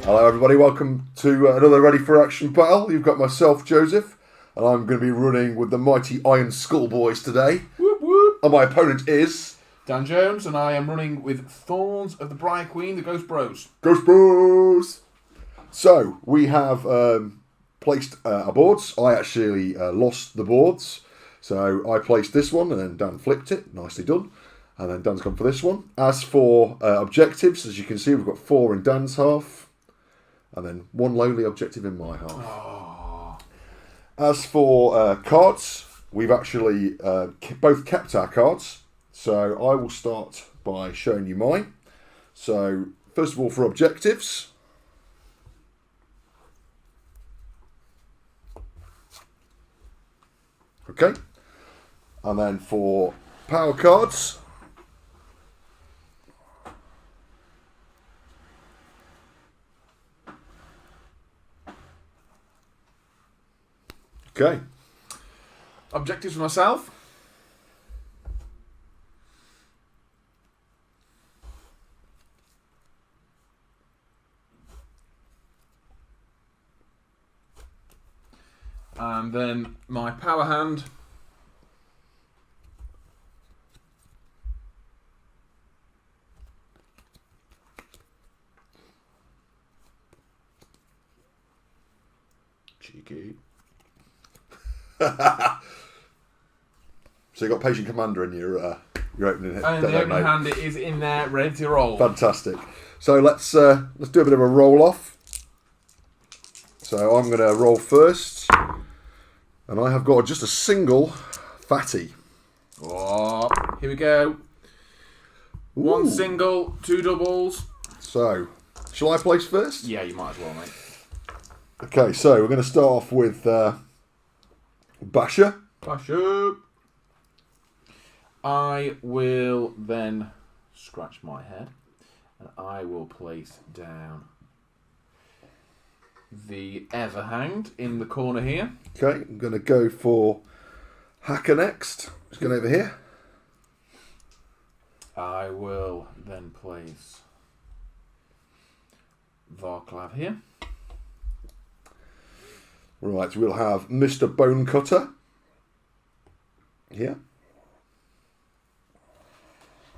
Hello everybody, welcome to another Ready for Action battle. You've got myself, Joseph, and I'm going to be running with the mighty Ironskull boys today. Whoop whoop. And my opponent is... Dan Jones, and I am running with Thorns of the Briar Queen, the Ghost Bros. Ghost Bros! So, we have placed our boards. I actually lost the boards. So, I placed this one, and then Dan flipped it. Nicely done. And then Dan's gone for this one. As for objectives, as you can see, we've got 4 in Dan's half. And then 1 lowly objective in my half. Oh. As for cards, we've actually both kept our cards. So I will start by showing you mine. So first of all, for objectives. Okay. And then for power cards. Okay. Objectives for myself. And then my power hand. Cheeky. So you got Patient Commander in your opening hit. And the opening hand is in there, ready to roll. Fantastic. So let's do a bit of a roll off. So I'm going to roll first, and I have got just a single fatty. Oh, here we go. Ooh. 1 single, 2 doubles. So, shall I place first? Yeah, you might as well, mate. Okay, so we're going to start off with Basher. Basher. I will then scratch my head, and I will place down the Everhanged in the corner here. Okay, I'm going to go for Hacker next. Just going over here. I will then place Varklav here. Right, we'll have Mr. Bone Cutter here.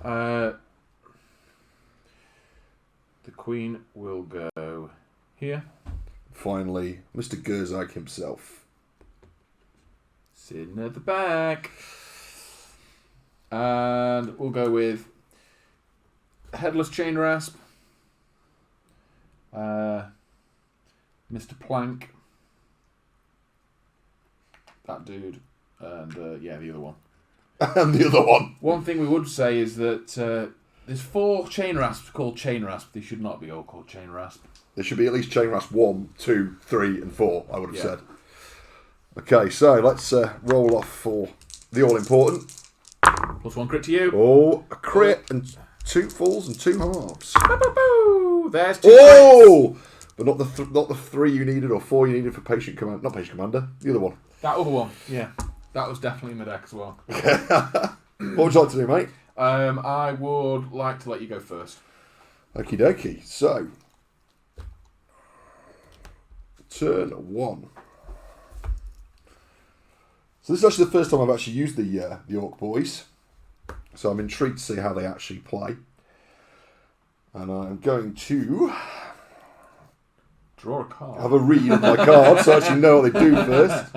The Queen will go here. Finally, Mr. Gurzag himself. Sitting at the back. And we'll go with Headless Chain Rasp. Mr. Plank. That dude. And yeah, the other one. And the other one. One thing we would say is that there's 4 Chain Rasps called Chain Rasp. They should not be all called Chain Rasp. There should be at least Chain Rasp 1, 2, 3 and 4, I would have said. Okay, so let's roll off for the all-important. +1 crit to you. Oh, a crit and 2 falls and 2 halves. Boo-boo-boo. There's 2 Oh! But not the 3 you needed or 4 you needed for Patient Commander. Not Patient Commander, the other one. That other one, yeah. That was definitely in the deck as well. What would you like to do, mate? I would like to let you go first. Okie dokie. So, turn 1. So this is actually the first time I've actually used the Orc Boys. So I'm intrigued to see how they actually play. And I'm going to draw a card. Have a read of my cards so I actually know what they do first.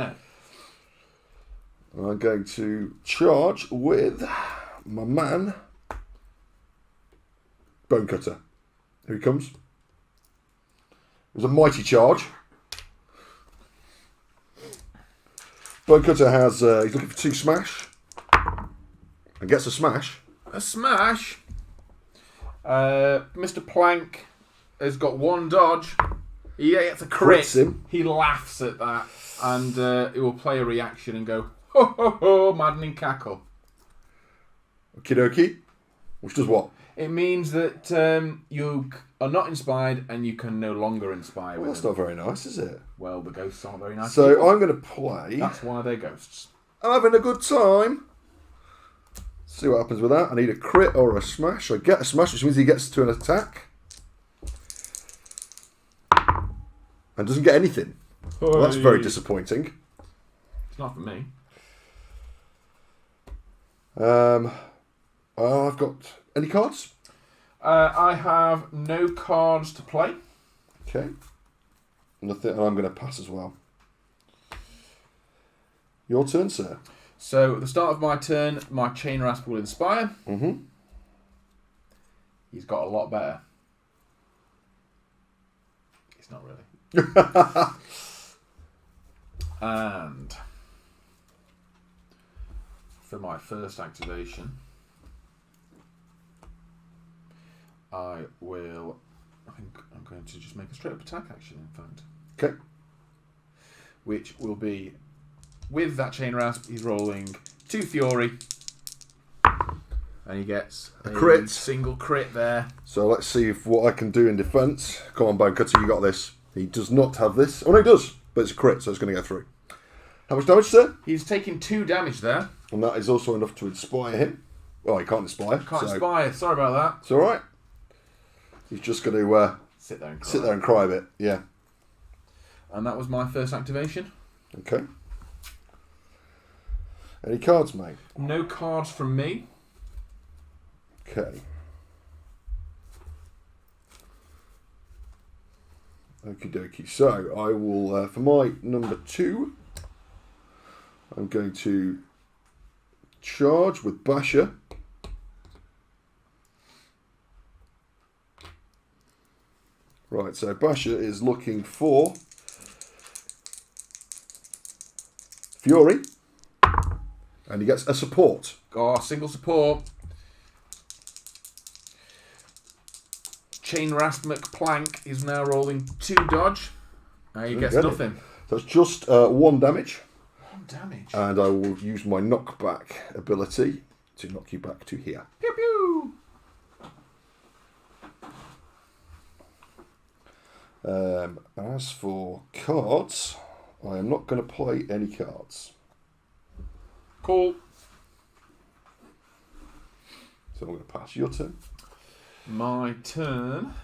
I'm going to charge with my man, Bone Cutter. Here he comes. It was a mighty charge. Bone Cutter has, he's looking for 2 smash. And gets a smash. A smash? Mr. Plank has got 1 dodge. He gets a crit. Crits him. He laughs at that. And he will play a reaction and go, ho ho ho, maddening cackle. Okie dokie. Which does what? It means that you are not inspired and you can no longer inspire with That's them. not very nice, is it? Well, the ghosts aren't very nice. So people. I'm going to play. That's why they're ghosts. I'm having a good time. See what happens with that. I need a crit or a smash. I get a smash, which means he gets to an attack. and doesn't get anything. Well, that's very disappointing. It's not for me. I've got any cards? I have no cards to play. Okay. Nothing, and I'm going to pass as well. Your turn, sir. So at the start of my turn, my Chain Rasp will inspire. Mm-hmm. He's got a lot better. He's not really. And for my first activation, I think I'm going to just make a straight up attack action, in fact. Okay. Which will be, with that Chain Rasp, he's rolling 2 Fury. And he gets a crit. Single crit there. So let's see what I can do in defence. Come on, Bonecutter, you got this. He does not have this. Oh, no, he does. But it's a crit, so it's going to go through. How much damage, sir? He's taking 2 damage there. And that is also enough to inspire him. Oh, he can't inspire. Can't inspire. Sorry about that. It's all right. He's just going to sit there and cry a bit. Yeah. And that was my first activation. Okay. Any cards, mate? No cards from me. Okay. Okie dokie. So I will, for my number 2, I'm going to charge with Basher. Right, so Basher is looking for Fury, and he gets a support. Oh, single support. Chain Rasp McPlank is now rolling 2 dodge. He gets nothing. So it's just 1 damage. 1 damage. And I will use my knockback ability to knock you back to here. Pew pew. As for cards, I am not going to play any cards. Cool. So I'm going to pass your turn. My turn.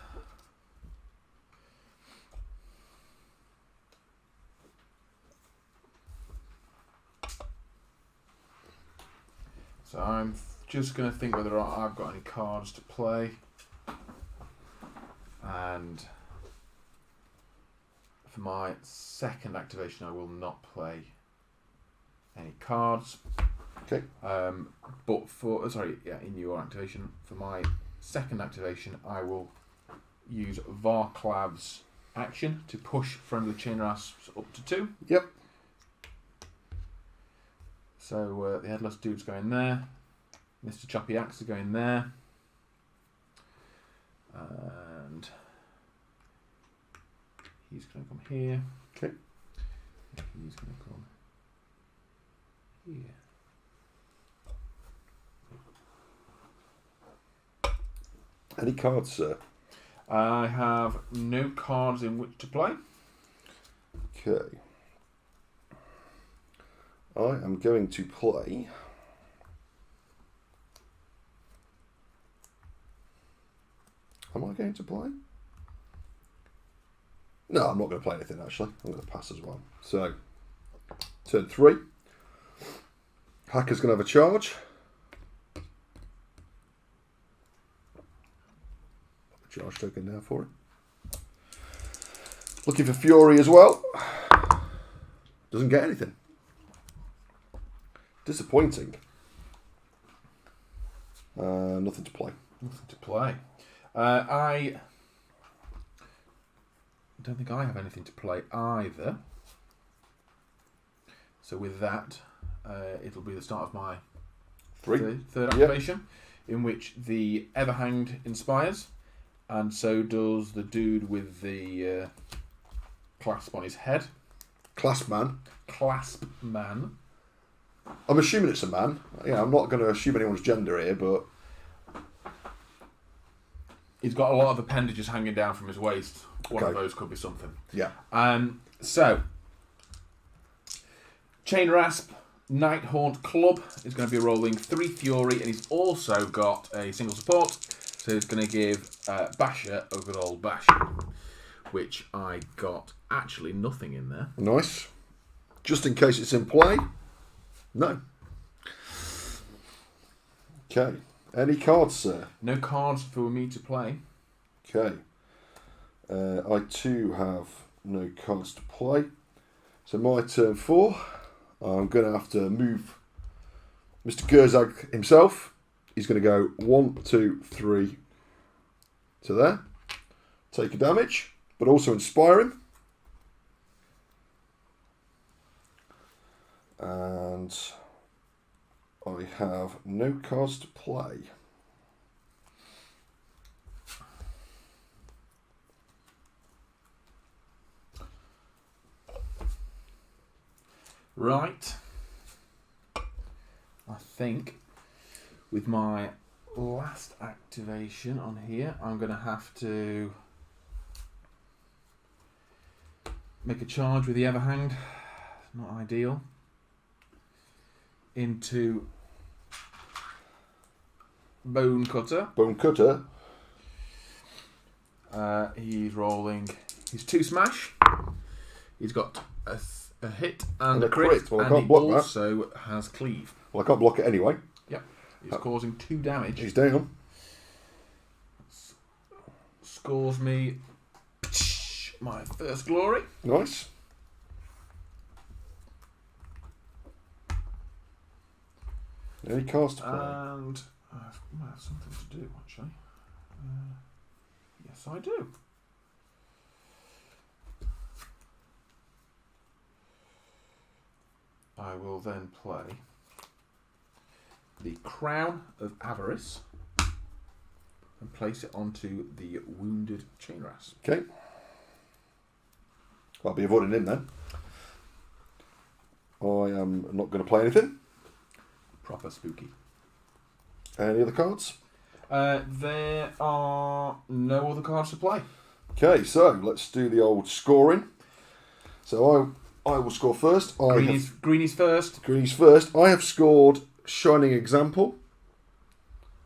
So I'm just going to think whether I've got any cards to play. And for my second activation, I will not play any cards. Okay. But for in your activation, for my second activation, I will use Varklav's action to push friendly Chain Rasps up to 2. Yep. So the Headless Dude's going there. Mr. Choppy Axe is going there. And he's going to come here. Okay. He's going to come here. Any cards, sir? I have no cards in which to play. Okay. I am going to play... Am I going to play? No, I'm not going to play anything, actually. I'm going to pass as well. So, turn 3. Hacker's going to have a charge. Charge token now for it. Looking for Fury as well. Doesn't get anything. Disappointing. Nothing to play. Nothing to play. I don't think I have anything to play either. So with that, it'll be the start of my third activation, in which the Everhanged inspires. And so does the dude with the clasp on his head. Clasp man. Clasp man. I'm assuming it's a man. Yeah, I'm not going to assume anyone's gender here, but... He's got a lot of appendages hanging down from his waist. One of those could be something. Yeah. So, Chain Rasp, Nighthaunt Club is going to be rolling 3 Fury, and he's also got a single support. So he's going to give Basher a good old bash. which I got actually nothing in there. Nice. Just in case it's in play. No. Okay. Any cards, sir? No cards for me to play. Okay. I too have no cards to play. So my turn 4. I'm going to have to move Mr. Gurzag himself. He's going to go 1, 2, 3 to there. Take a damage, but also inspire him. And I have no cards to play. Right. I think with my last activation on here, I'm going to have to make a charge with the Everhanged. Not ideal. Into Bone Cutter. Bone Cutter. He's rolling his 2 smash. He's got a hit and a crit. Well, I and can't he block that. also has cleave. Well, I can't block it anyway. Yep. He's causing 2 damage. He's down. Scores me my first glory. Nice. Any cards to play? And I might have something to do, actually. Yes, I do. I will then play the Crown of Avarice and place it onto the Wounded Chainrasp. Okay. I'll be avoiding him then. I am not going to play anything. Proper spooky. Any other cards? There are no other cards to play. Okay, so let's do the old scoring. So I will score first. Greenie's first. Greenie's first. I have scored Shining Example,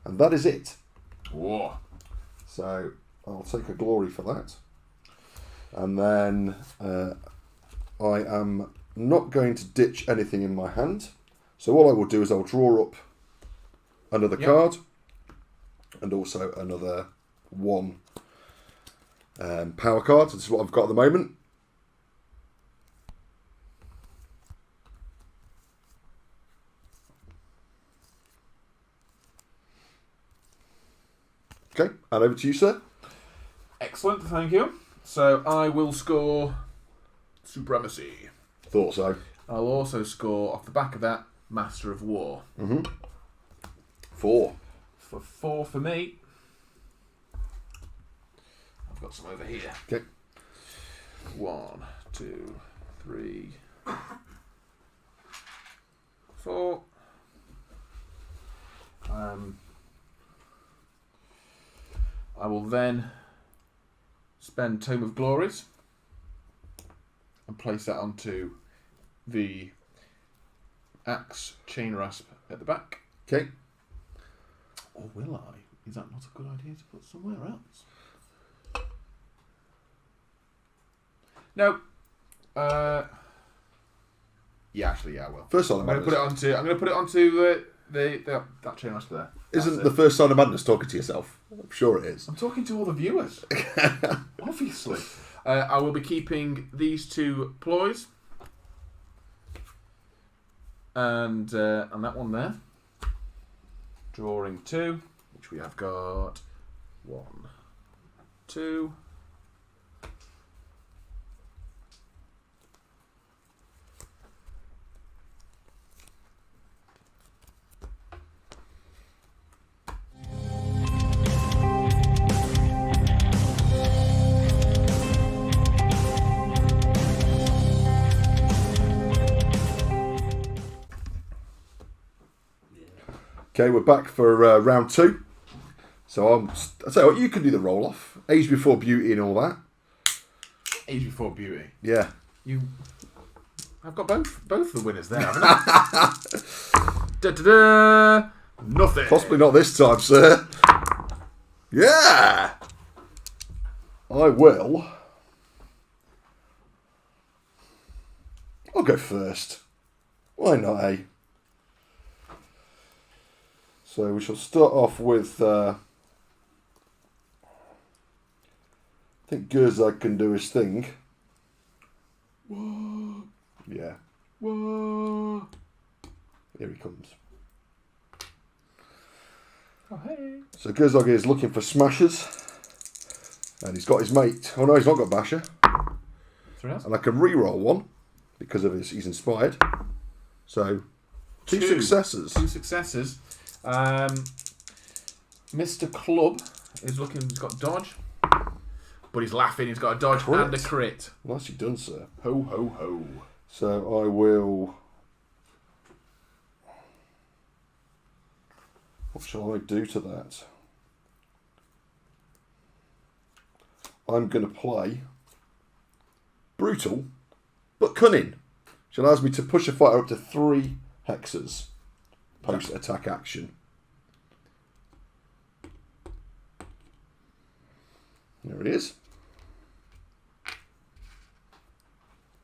and that is it. Whoa. So I'll take a glory for that. And then I am not going to ditch anything in my hand. So what I will do is I'll draw up another card and also another 1 power card. So this is what I've got at the moment. Okay, and over to you, sir. Excellent, thank you. So I will score Supremacy. Thought so. I'll also score, off the back of that, Master of War. 4. For 4 for me. I've got some over here. Okay. 1, 2, 3, 4. I will then spend Tome of Glories and place that onto the Axe Chainrasp at the back. Okay. Or will I? Is that not a good idea to put somewhere else? No. Yeah, actually, yeah, I will. First sign of I'm madness. going to put it onto that Chainrasp there. Isn't the first sign of madness talking to yourself? I'm sure it is. I'm talking to all the viewers. Obviously. I will be keeping these 2 ploys. And that one there. Drawing 2, which we have got 1, 2. Okay, we're back for round 2. So I'll tell you what, you can do the roll off. Age before beauty and all that. Age before beauty. Yeah. I've got both the winners there, haven't I? Da-da-da! Nothing. Possibly not this time, sir. Yeah. I will go first. Why not, eh? So we shall start off with... I think Gurzag can do his thing. Whoa. Yeah. Whoa. Here he comes. Oh, hey. So Gurzag is looking for smashers. And he's got his mate. Oh no, he's not got Basher. And I can re-roll one because of he's inspired. So two successes. Two successes. Mr. Club is looking. He's got dodge, but he's laughing. He's got a dodge and a crit. Nicely done, sir. Ho ho ho. So I will. What shall I do to that? I'm going to play brutal, but cunning, which allows me to push a fighter up to 3 hexes post attack action. There it is.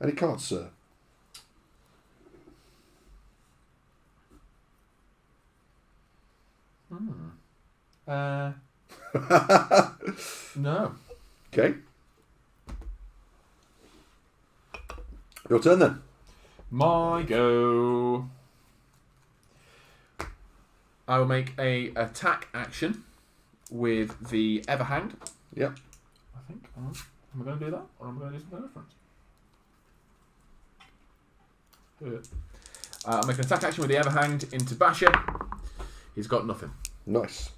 Any cards, sir? No. Okay. Your turn then. My go. I will make a attack action with the Everhanged. Yep. I think. Am I going to do that, or am I going to do something different? I'll make an attack action with the Everhanged into Basher. He's got nothing. Nice.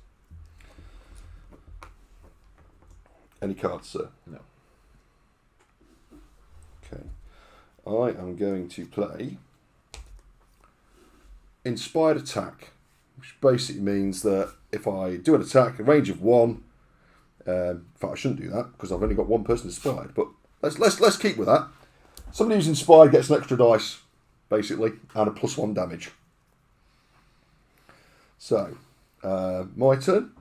Any cards, sir? No. Okay. I am going to play Inspired Attack, which basically means that if I do an attack, a range of 1, in fact I shouldn't do that because I've only got 1 person inspired, but let's keep with that. Somebody who's inspired gets an extra dice, basically, and a +1 damage. So, my turn.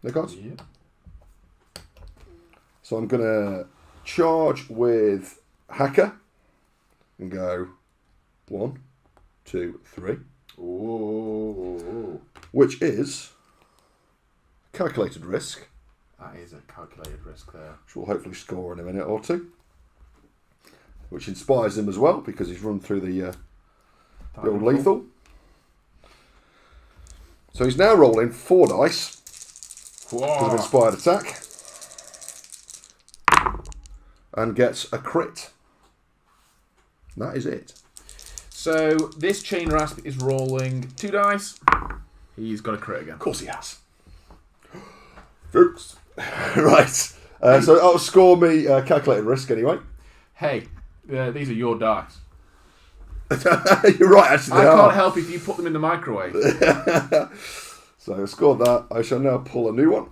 No cards? Yep. So I'm going to charge with Hacker and go 1, 2, 3. Ooh. Which is calculated risk. That is a calculated risk there. Which will hopefully score in a minute or 2. Which inspires him as well because he's run through the old lethal. So he's now rolling 4 dice because of inspired attack. And gets a crit. That is it. So this Chain Rasp is rolling 2 dice. He's got a crit again. Of course he has. Oops. Right. So that'll score me calculated risk anyway. Hey, these are your dice. You're right, actually. I can't help if you put them in the microwave. So I scored that. I shall now pull a new one.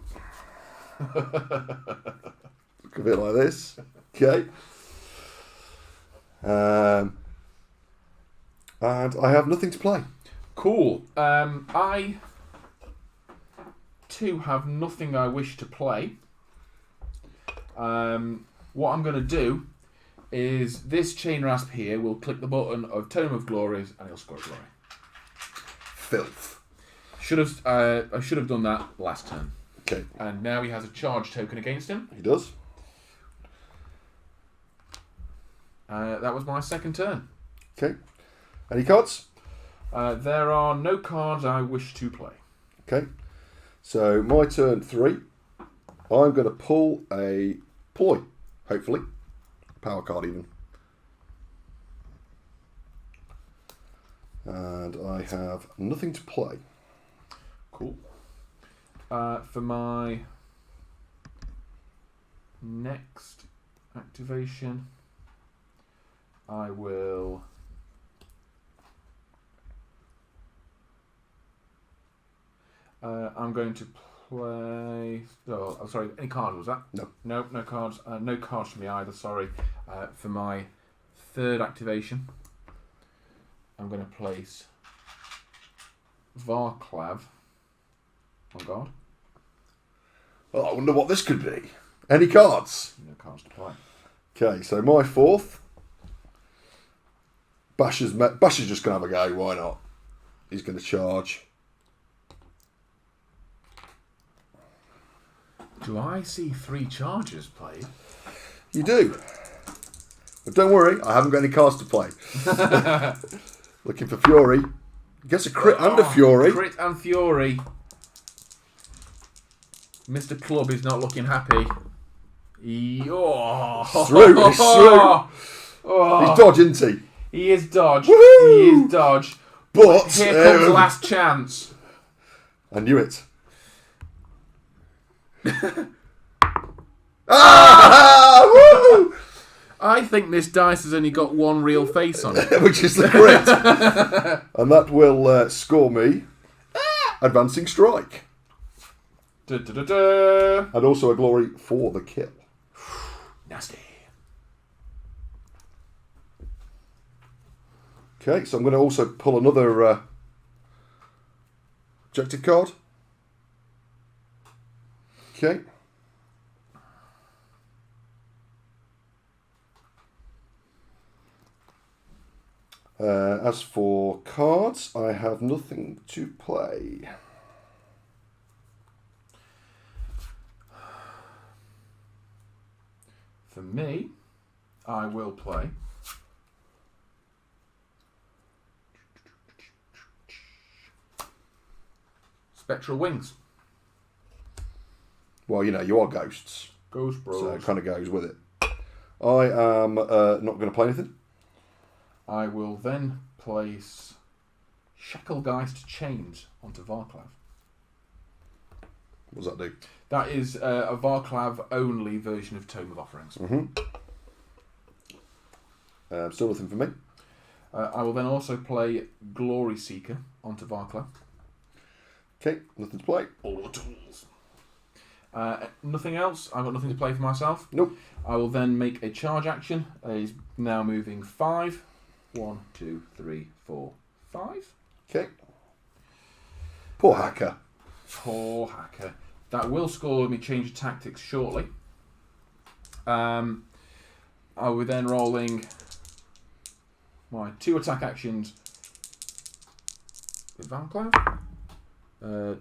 Look a bit like this. Okay. And I have nothing to play. Cool. I too have nothing I wish to play. What I'm going to do is this Chain Rasp here will click the button of Tome of Glories and he'll score a glory. Filth. I should have done that last turn. Okay. And now he has a charge token against him. He does. That was my second turn. Okay. Any cards? There are no cards I wish to play. Okay. So my turn 3. I'm going to pull a ploy, hopefully. Power card even. And I have nothing to play. Cool. For my next activation, I will... I'm going to play... Oh, sorry, any card was that? No. No, no cards. No cards for me either, sorry. For my third activation, I'm going to place Varklav on guard. Oh, I wonder what this could be. Any cards? No cards to play. Okay, so my fourth Basher's just going to have a go. Why not? He's going to charge. Do I see 3 charges played? You do. But don't worry, I haven't got any cards to play. Looking for Fury. Gets a crit and a Fury. Crit and Fury. Mr. Club is not looking happy. It's through. He's dodge, isn't he? He is dodge. Woohoo! He is dodge. But here comes last chance. I knew it. Woo! I think this dice has only got one real face on it. Which is the crit. And that will score me advancing strike. Da, da, da, da. And also a glory for the kill. Nasty. Okay, so I'm going to also pull another objective card. Okay. As for cards, I have nothing to play. For me, I will play Spectral Wings. Well, you know, you are ghosts. Ghost Bros. So it kind of goes with it. I am not going to play anything. I will then place Shacklegeist Chains onto Varclav. What does that do? That is a Varclav only version of Tome of Offerings. Still nothing for me. I will then also play Glory Seeker onto Varclav. Okay, nothing to play. All the tools. Nothing else. I've got nothing to play for myself. Nope. I will then make a charge action. He's now moving 5. 1, 2, 3, 4, 5. Okay. Poor hacker. Poor hacker. That will score me change of tactics shortly. I will then rolling my 2 attack actions with Varclav.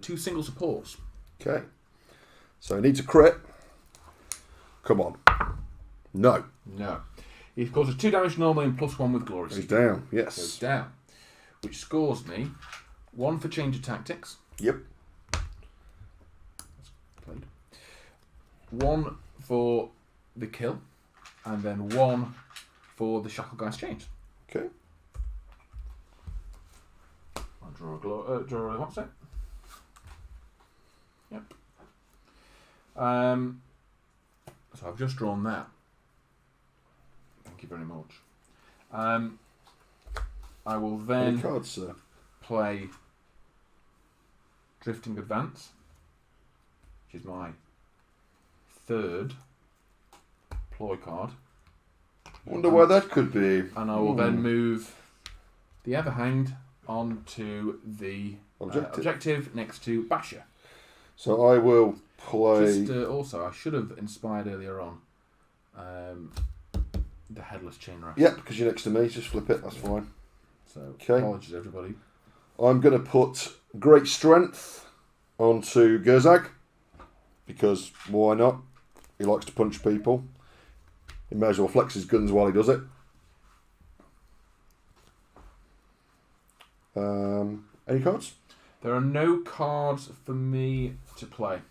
2 single supports. Okay. So he needs a crit. Come on. No. No. He causes 2 damage normally and +1 with Glory. He's down. Yes. Goes down. Which scores me 1 for change of tactics. Yep. Played. 1 for the kill. And then 1 for the Shacklegeist Chains. Okay. I'll draw a what's it? Yep. So I've just drawn that. Thank you very much. I will then Any cards, sir? play Drifting Advance, which is my 3rd ploy card. Wonder why that could be. And I will then move the Everhanged onto the objective next to Basher. So I will play. Just also, I should have inspired earlier on the Headless Chain Rack. Yep, because you're next to me. Just flip it. That's fine. So Okay. apologies, everybody. I'm going to put Great Strength onto Gurzag because why not? He likes to punch people. He may as well flex his guns while he does it. Any cards? There are no cards for me to play.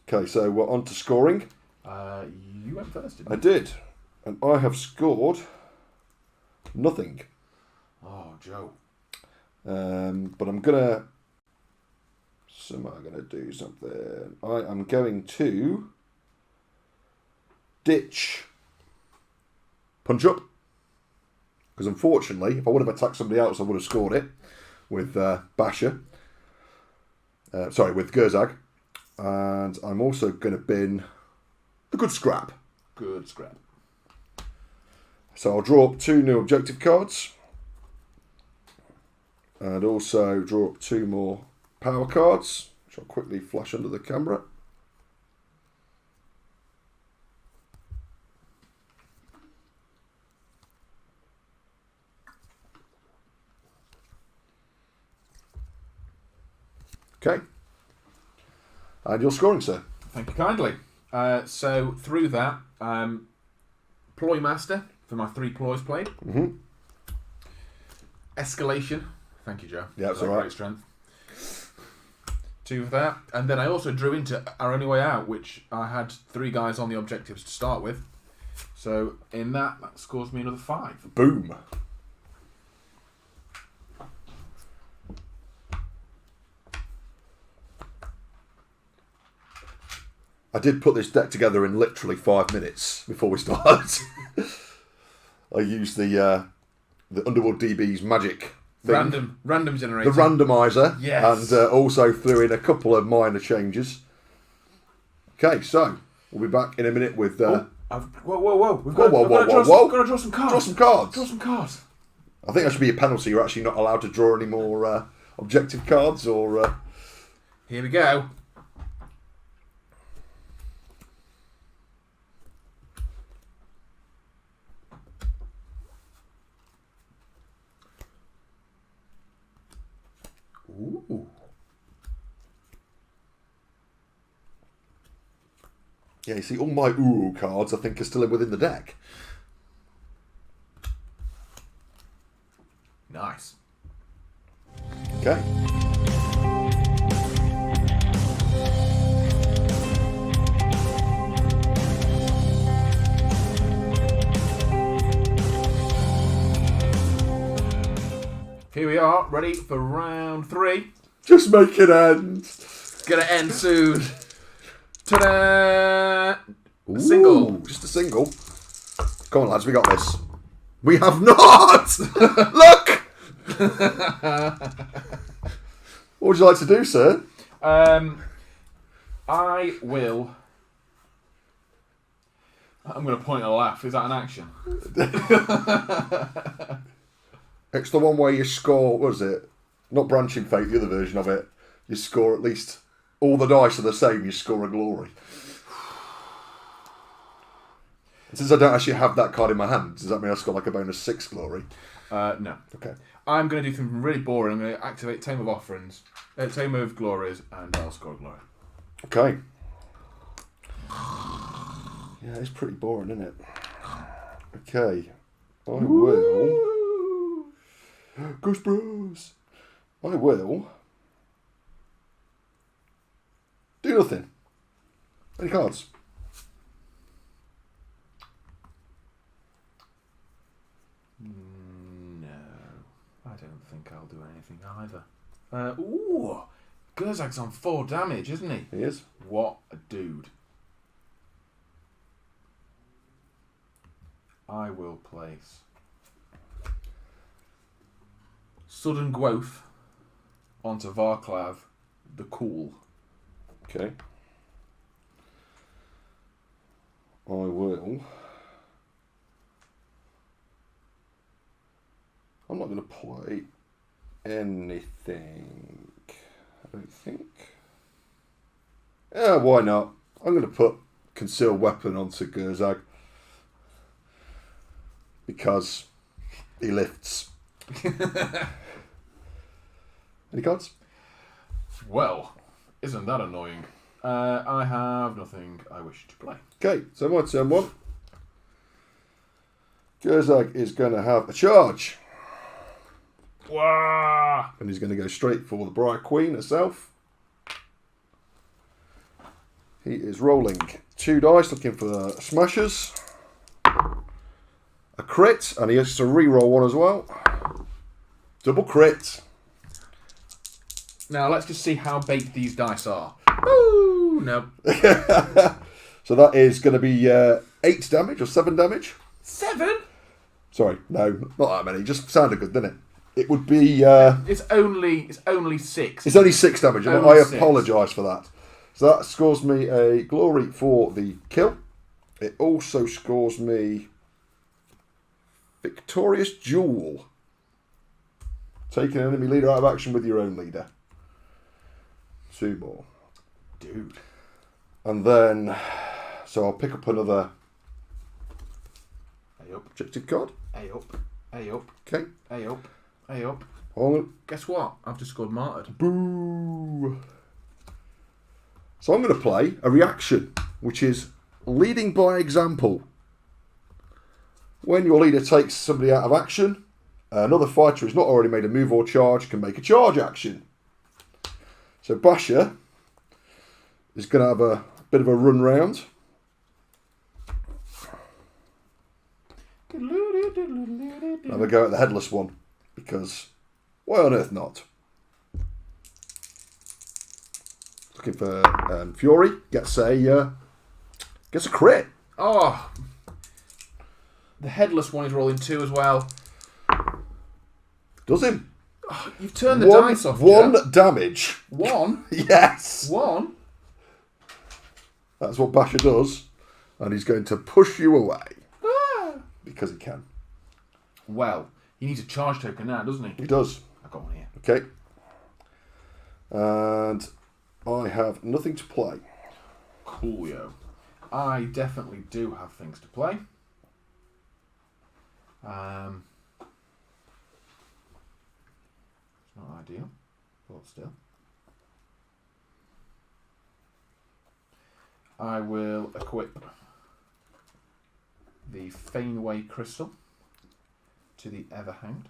Okay, so we're on to scoring. You went first, didn't I you? did. And I have scored nothing. Oh, Joe. But I'm going to... Somehow going to do something. I am going to ditch Punch Up. Because unfortunately, if I would have attacked somebody else, I would have scored it with Basher. With Gurzag. And I'm also going to bin the Good Scrap. Good scrap. So I'll draw up 2 new objective cards. And also draw up 2 more power cards, which I'll quickly flash under the camera. Okay. And your scoring, sir. Thank you kindly. So through that, Ploy Master for my 3 ploys played. Mm-hmm. Escalation. Thank you, Joe. Yeah, that's all right. Great strength. 2 for that. And then I also drew into Our Only Way Out, which I had 3 guys on the objectives to start with. So in that scores me another 5. Boom. I did put this deck together in literally 5 minutes before we started. I used the Underworld DB's magic thing. Random generator. The randomizer. Yes. And also threw in a couple of minor changes. Okay, so we'll be back in a minute with... whoa. We've got to draw some cards. Draw some cards. Draw some cards. I think that should be a penalty. You're actually not allowed to draw any more objective cards or... Here we go. Ooh. Yeah, you see, all my ooh cards I think are still within the deck. Nice. Okay. Here we are, ready for round 3. Just make it end. It's gonna end soon. Ta-da! Ooh, Single. Just a single. Come on, lads, we got this. We have not! Look! What would you like to do, sir? I will... I'm going to point and laugh. Is that an action? It's the one where you score, what is it? Not Branching Fate, the other version of it. You score at least... All the dice are the same, you score a glory. Since I don't actually have that card in my hand, does that mean I score like a bonus 6 glory? No. Okay. I'm going to do something really boring. I'm going to activate Tome of Offerings, Tome of Glories, and I'll score a glory. Okay. Yeah, it's pretty boring, isn't it? Okay. I will... Ghost Bros! I will... do nothing. Any cards? No. I don't think I'll do anything either. Ooh! Gurzag's on 4 damage, isn't he? He is. What a dude. I will place Sudden Growth onto Varklav the Cool. Okay. I will... I'm not going to play anything, I don't think. Yeah, why not? I'm going to put Concealed Weapon onto Gurzag. Because he lifts. Any cards? Well, isn't that annoying? I have nothing I wish to play. Okay, so my turn 1. Gurzag is going to have a charge. Wah! And he's going to go straight for the Briar Queen herself. He is rolling 2 dice, looking for smashers. A crit, and he has to re-roll 1 as well. Double crit. Now let's just see how baked these dice are. Ooh, no. So that is going to be 8 damage or 7 damage. 7? Sorry, no, not that many. Just sounded good, didn't it? It would be... It's only 6. It's only 6 damage. Only I 6. apologise for that. So that scores me a glory for the kill. It also scores me Victorious Duel. Take an enemy leader out of action with your own leader. 2 more. Dude. And then... So I'll pick up another... A up. objective card. A up. A up. Okay. A up. A up. Oh, guess what? I've just scored martyred. boo. So I'm going to play a reaction, which is leading by example. When your leader takes somebody out of action, another fighter who's not already made a move or charge can make a charge action. So Basher is going to have a bit of a run round. Have a go at the headless one, because why on earth not? Looking for Fury, gets a crit. Oh, the headless one is rolling 2 as well. Does him. Oh, you've turned the dice off. One damage. 1? Yes. 1? That's what Basher does, and he's going to push you away. Because he can. Well, he needs a charge token now, doesn't he? He does. I've got one here. Okay. And I have nothing to play. Coolio. I definitely do have things to play. It's not ideal, but still. I will equip the Faneway Crystal to the Everhanged.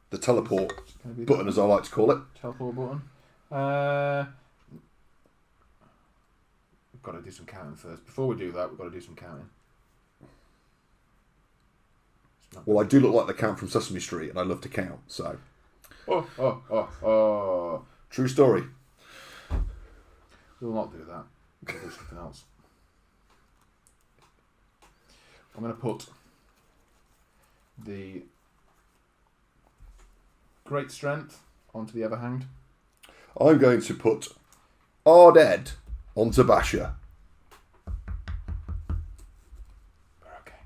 The teleport button, as I like to call it. Teleport button. We've got to do some counting first. Before we do that, we've got to do some counting. Well, I do look like the count from Sesame Street, and I love to count, so. True story. We'll not do that. We'll do something else. I'm going to put the Great Strength onto the Everhanged. I'm going to put Arded onto Basher. Okay.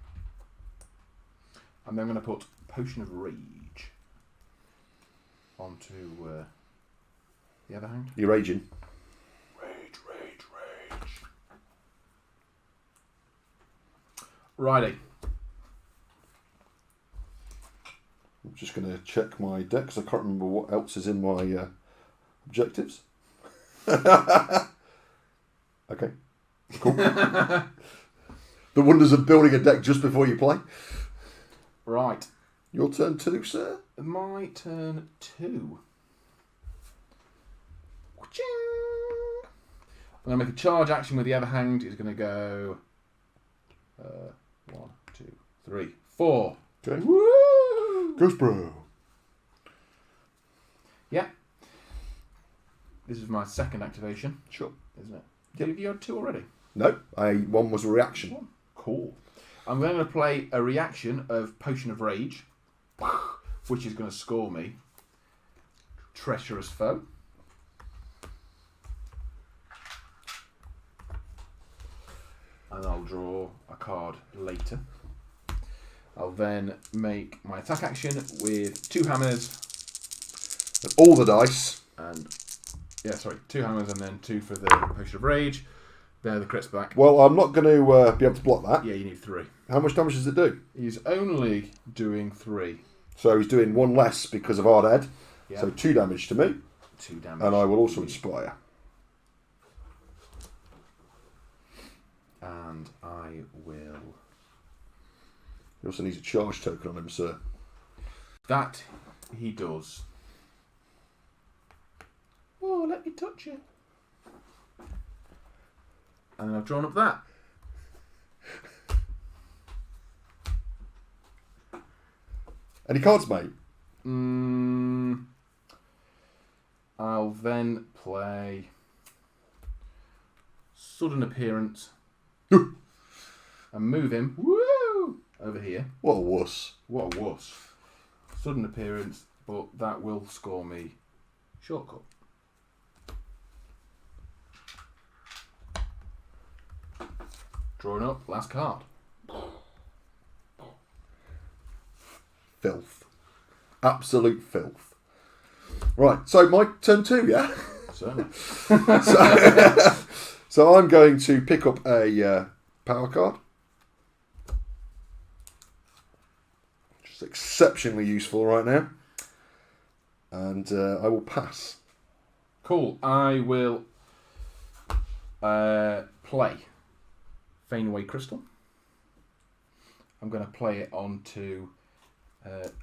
And then I'm going to put Potion of Rage onto the Everhanged. You're raging. Rage. Righty. I'm just going to check my deck because I can't remember what else is in my objectives. Okay, cool. The wonders of building a deck just before you play. Right. Your turn 2, sir. My turn 2. I'm going to make a charge action with the Everhanged. It's going to go 1, 2, 3, 4. Okay. Woo! Ghost Bro. Yeah. This is my second activation. Sure. Isn't it? Did you had 2 already? No, one was a reaction. Cool. I'm going to play a reaction of Potion of Rage, which is going to score me Treacherous Foe. And I'll draw a card later. I'll then make my attack action with 2 hammers. And all the dice. And 2 hammers and then 2 for the Potion of Rage. There, the crit's back. Well, I'm not going to be able to block that. Yeah, you need 3. How much damage does it do? He's only doing 3. So he's doing 1 less because of Arded. Yep. So 2 damage to me. 2 damage. And I will also inspire. And I will... He also needs a charge token on him, sir. That he does. Oh, let me touch you. And then I've drawn up that. Any cards, mate? I'll then play Sudden Appearance and move him over here. What a wuss. What a wuss. Sudden Appearance, but that will score me Shortcut. Drawing up, last card. Filth. Absolute filth. Right, so my turn 2, yeah? Certainly. So I'm going to pick up a power card. Which is exceptionally useful right now. and I will pass. Cool. I will play Fainaway Crystal. I'm going to play it onto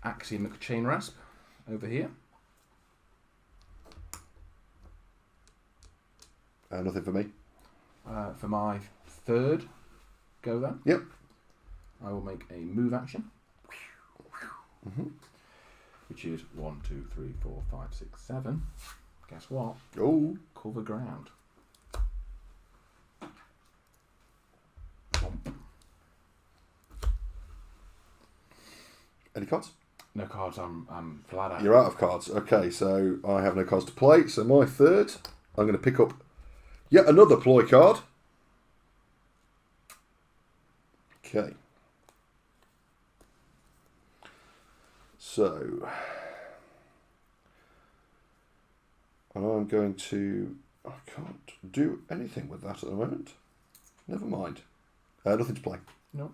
Axiom Chain Rasp over here. Nothing for me. For my third go then. Yep. I will make a move action. Which is 1, 2, 3, 4, 5, 6, 7. Guess what? Oh. Cover ground. Any cards? No cards. I'm flat out. You're out of cards. Okay, so I have no cards to play. So my third, I'm going to pick up yet another ploy card. Okay. So I'm going to... I can't do anything with that at the moment. Never mind. Nothing to play. No.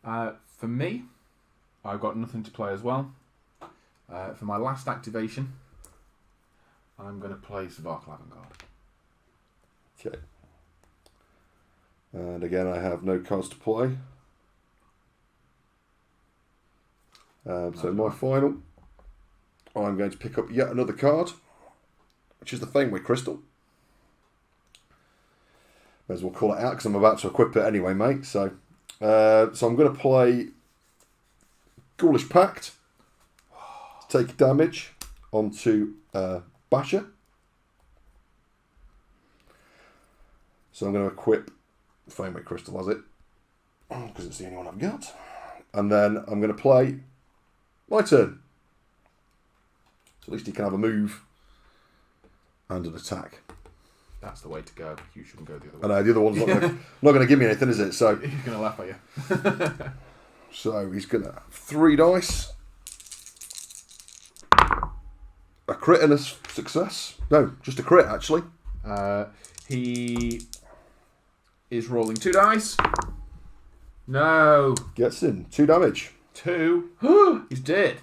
For me, I've got nothing to play as well. For my last activation, I'm going to play Savarkal Avant-Garde. Okay. And again, I have no cards to play. So my final, I'm going to pick up yet another card, which is the Fainaway Crystal. May as well call it out because I'm about to equip it anyway, mate. So I'm going to play Ghoulish Pact to take damage onto Basher. So I'm going to equip Fainaway Crystal as it, because it's the only one I've got. And then I'm going to play my turn. So at least he can have a move and an attack. That's the way to go. You shouldn't go the other way. I know, the other one's not going to give me anything, is it? So he's going to laugh at you. So he's going to have 3 dice. A crit and a success. No, just a crit, actually. He is rolling 2 dice. No. Gets in. 2 damage. 2. He's dead.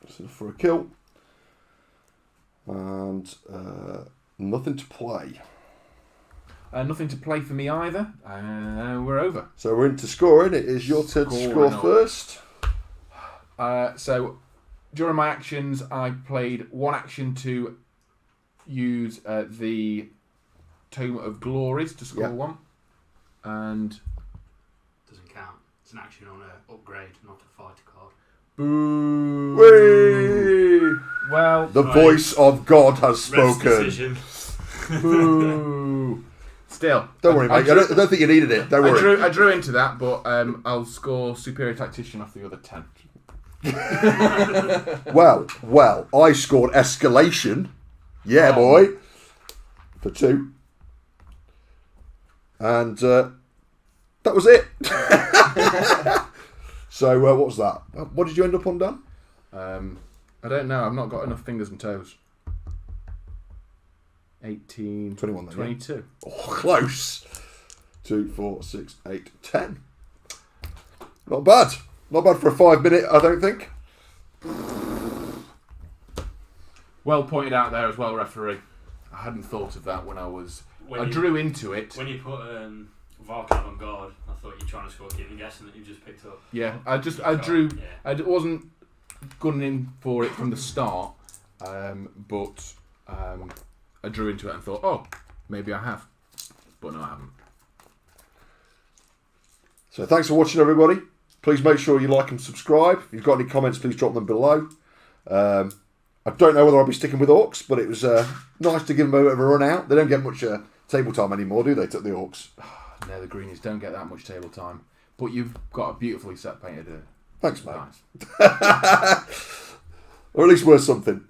So for a kill. And nothing to play. Nothing to play for me either. We're over. So we're into scoring. It is your turn to score first. So during my actions, I played 1 action to use the Tome of Glories to score 1. And doesn't count. It's an action on an upgrade, not a fighter card. Boo! Whee! Well, the voice of God has spoken. Boo! Still, don't worry, mate. I don't think you needed it. Don't worry. I drew into that, but I'll score Superior Tactician off the other 10. well, I scored Escalation. Yeah, boy. For 2. And that was it. So what was that? What did you end up on, Dan? I don't know. I've not got enough fingers and toes. 18, 21, then, 22. Yeah. Oh, close. 2, 4, 6, 8, 10. Not bad. Not bad for a 5-minute, I don't think. Well pointed out there as well, referee. I hadn't thought of that when I drew into it. When you put Varkal Avant-Garde, I thought you were trying to score a kid and guessing that you just picked up. Yeah, I drew. Yeah. I wasn't gunning for it from the start, but I drew into it and thought, oh, maybe I have. But no, I haven't. So thanks for watching, everybody. Please make sure you like and subscribe. If you've got any comments, please drop them below. I don't know whether I'll be sticking with Orcs, but it was nice to give them a bit of a run out. They don't get much table time anymore, do they, the Orcs? No, the greenies don't get that much table time. But you've got a beautifully set painted. Thanks, mate. Nice. Or at least worth something.